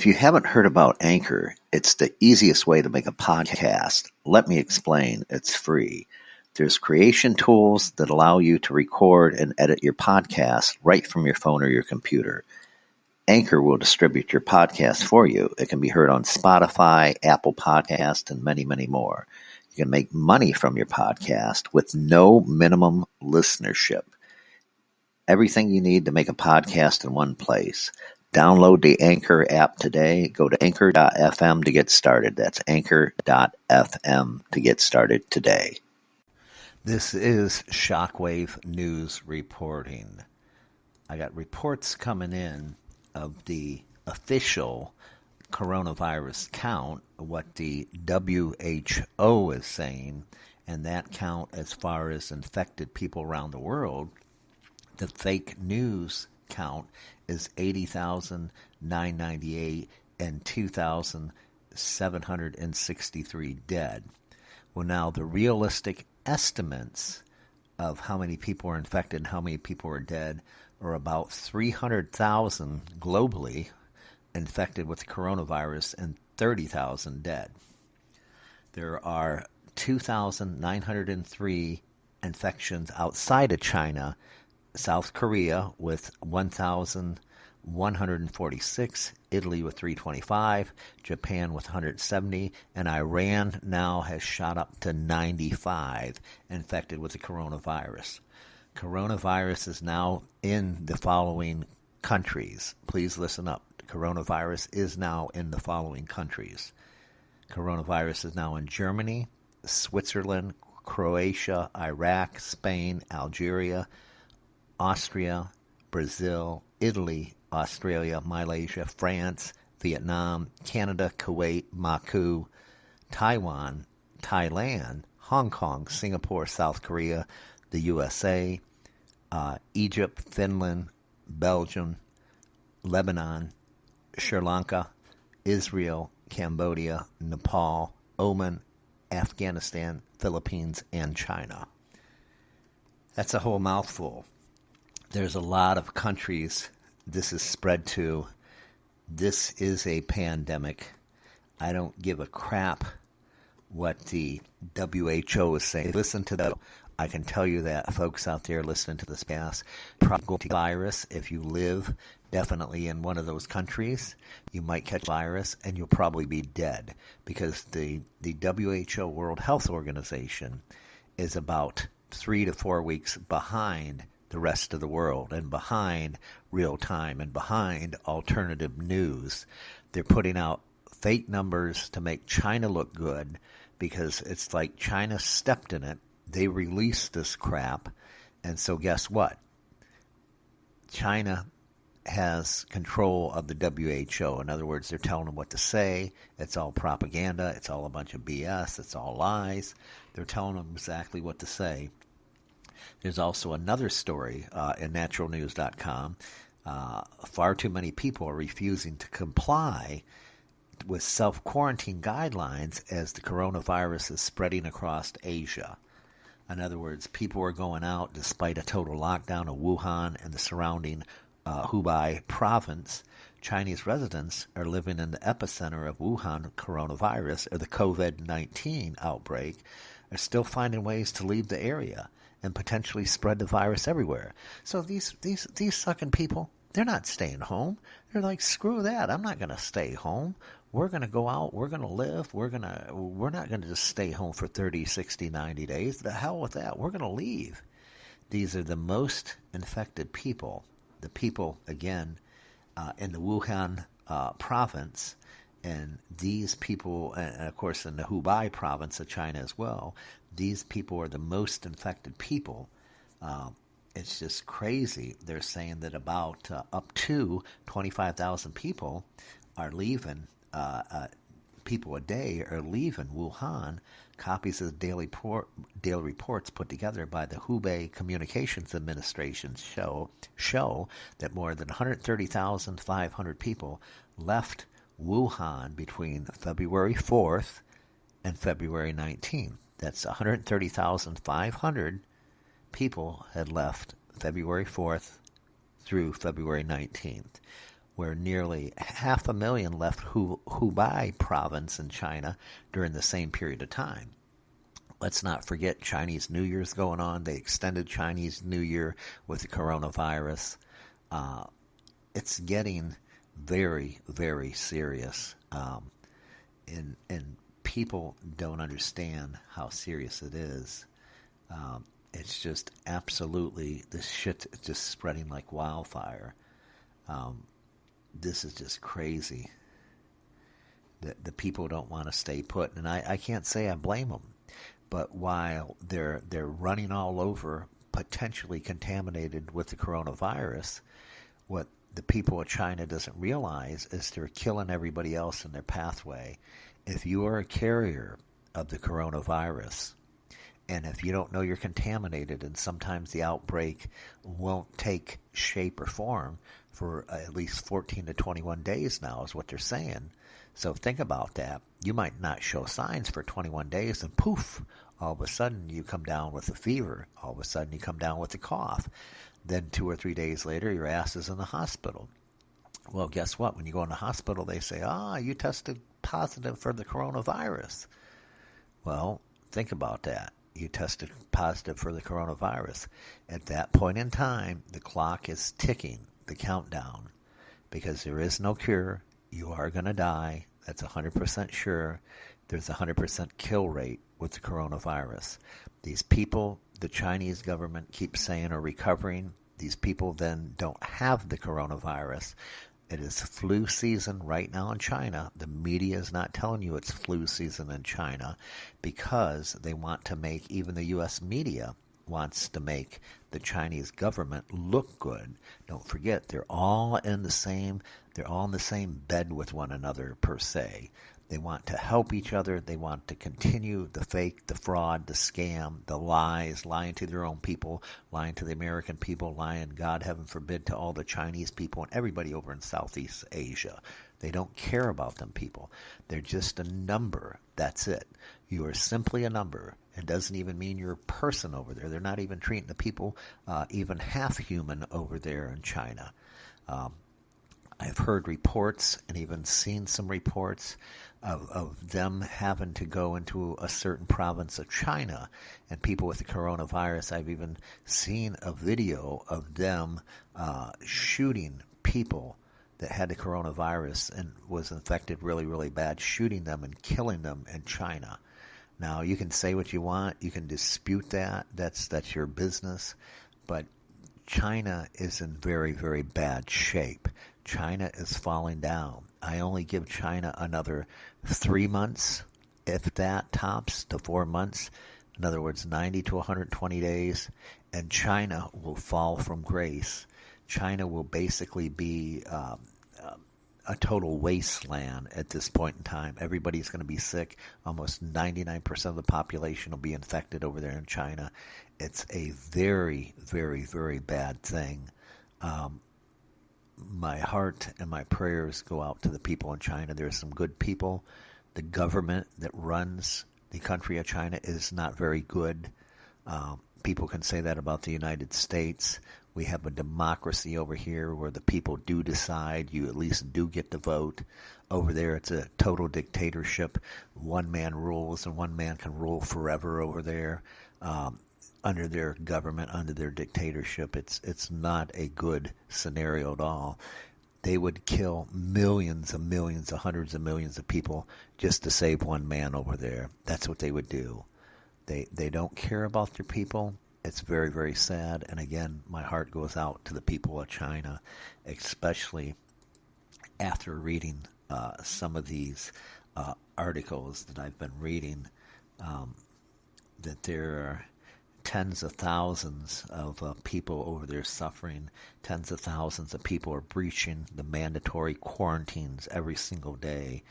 If you haven't heard about Anchor, it's the easiest way to make a podcast. Let me explain. It's free. There's creation tools that allow you to record and edit your podcast right from your phone or your computer. Anchor will distribute your podcast for you. It can be heard on Spotify, Apple Podcast, and many, many more. You can make money from your podcast with no minimum listenership. Everything you need to make a podcast in one place. Download the Anchor app today. Go to anchor.fm to get started. That's anchor.fm to get started today. This is Shockwave News Reporting. I got reports coming in of the official coronavirus count, what the WHO is saying, and that count as far as infected people around the world. The fake news count is 80,998 and 2,763 dead. Well, now the realistic estimates of how many people are infected and how many people are dead are about 300,000 globally infected with coronavirus and 30,000 dead. There are 2,903 infections outside of China, South Korea with 1,146, Italy with 325, Japan with 170, and Iran now has shot up to 95 infected with the coronavirus. Coronavirus is now in the following countries. Please listen up. Coronavirus is now in the following countries. Coronavirus is now in Germany, Switzerland, Croatia, Iraq, Spain, Algeria, Austria, Brazil, Italy, Australia, Malaysia, France, Vietnam, Canada, Kuwait, Macau, Taiwan, Thailand, Hong Kong, Singapore, South Korea, the USA, Egypt, Finland, Belgium, Lebanon, Sri Lanka, Israel, Cambodia, Nepal, Oman, Afghanistan, Philippines, and China. That's a whole mouthful. There's a lot of countries this is spread to. This is a pandemic. I don't give a crap what the WHO is saying. Listen to that. I can tell you that folks out there listening to this podcast, probably virus, if you live definitely in one of those countries, you might catch virus and you'll probably be dead, because the WHO, World Health Organization, is about 3 to 4 weeks behind the rest of the world and behind real time and behind alternative news. They're putting out fake numbers to make China look good, because it's like China stepped in it. They released this crap, and so guess what? China has control of the WHO. In other words, they're telling them what to say. It's all propaganda. It's all a bunch of BS. It's all lies. They're telling them exactly what to say. There's also another story in naturalnews.com. Far too many people are refusing to comply with self-quarantine guidelines as the coronavirus is spreading across Asia. In other words, people are going out despite a total lockdown of Wuhan and the surrounding Hubei province. Chinese residents are living in the epicenter of Wuhan coronavirus, or the COVID-19 outbreak, are still finding ways to leave the area and potentially spread the virus everywhere. So these sucking people, they're not staying home. They're like, screw that. I'm not going to stay home. We're going to go out. We're going to live. We're not going to just stay home for 30, 60, 90 days. The hell with that. We're going to leave. These are the most infected people. The people, again, in the Wuhan province, and these people, and of course in the Hubei province of China as well, these people are the most infected people. It's just crazy. They're saying that about up to 25,000 people are leaving. People a day are leaving Wuhan. Copies of daily reports put together by the Hubei Communications Administration show that more than 130,500 people left Wuhan between February 4th and February 19th. That's 130,500 people had left February 4th through February 19th. where nearly 500,000 left Hubei province in China during the same period of time. Let's not forget Chinese New Year's going on. They extended Chinese New Year with the coronavirus. It's getting very, very serious. And people don't understand how serious it is. It's just absolutely, this shit is just spreading like wildfire. This is just crazy. The people don't want to stay put, and I can't say I blame them. But while they're running all over, potentially contaminated with the coronavirus, what the people of China doesn't realize is they're killing everybody else in their pathway. If you are a carrier of the coronavirus, and if you don't know you're contaminated, and sometimes the outbreak won't take shape or form for at least 14 to 21 days now is what they're saying. So think about that. You might not show signs for 21 days, and poof, all of a sudden you come down with a fever. All of a sudden you come down with a cough. Then 2 or 3 days later, your ass is in the hospital. Well, guess what? When you go in the hospital, they say, you tested positive for the coronavirus. Well, think about that. You tested positive for the coronavirus. At that point in time, the clock is ticking, the countdown, because there is no cure. You are going to die. That's 100% sure. There's a 100% kill rate with the coronavirus. These people, the Chinese government keeps saying are recovering. These people then don't have the coronavirus. It is flu season right now in China. The media is not telling you it's flu season in China because they want to make, even the U.S. media wants to make the Chinese government look good. Don't forget, they're all in the same bed with one another, per se. They want to help each other. They want to continue the fake, the fraud, the scam, the lies, lying to their own people, lying to the American people, lying, God heaven forbid, to all the Chinese people and everybody over in Southeast Asia. They don't care about them people. They're just a number. That's it. You are simply a number. It doesn't even mean you're a person over there. They're not even treating the people even half human over there in China. I've heard reports and even seen some reports of them having to go into a certain province of China and people with the coronavirus. I've even seen a video of them shooting people that had the coronavirus and was infected really, really bad, shooting them and killing them in China. Now, you can say what you want. You can dispute that. That's your business. But China is in very, very bad shape. China is falling down. I only give China another 3 months, if that, tops to 4 months. In other words, 90 to 120 days, and China will fall from grace. China will basically be a total wasteland at this point in time. Everybody's going to be sick. Almost 99% of the population will be infected over there in China. It's a very, very, very bad thing. My heart and my prayers go out to the people in China. There are some good people. The government that runs the country of China is not very good. People can say that about the United States. We have a democracy over here where the people do decide. You at least do get to vote. Over there, it's a total dictatorship. One man rules, and one man can rule forever over there. Under their government, under their dictatorship, it's not a good scenario at all. They would kill millions, hundreds of millions of people just to save one man over there. That's what they would do. They don't care about their people. It's very, very sad. And again, my heart goes out to the people of China, especially after reading some of these articles that I've been reading, that there are tens of thousands of people over there suffering. Tens of thousands of people are breaching the mandatory quarantines every single day.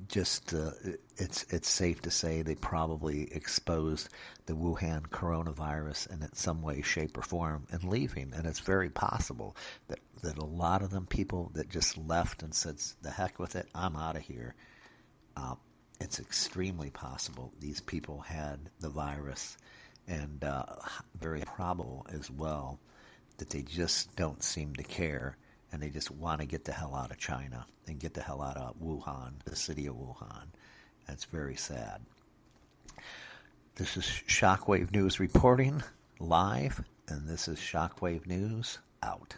It's safe to say they probably exposed the Wuhan coronavirus in some way, shape, or form and leaving. And it's very possible that a lot of them people that just left and said, the heck with it, I'm out of here. It's extremely possible these people had the virus, and very probable as well that they just don't seem to care. and they just want to get the hell out of China and get the hell out of Wuhan, the city of Wuhan. That's very sad. This is Shockwave News reporting live, and this is Shockwave News out.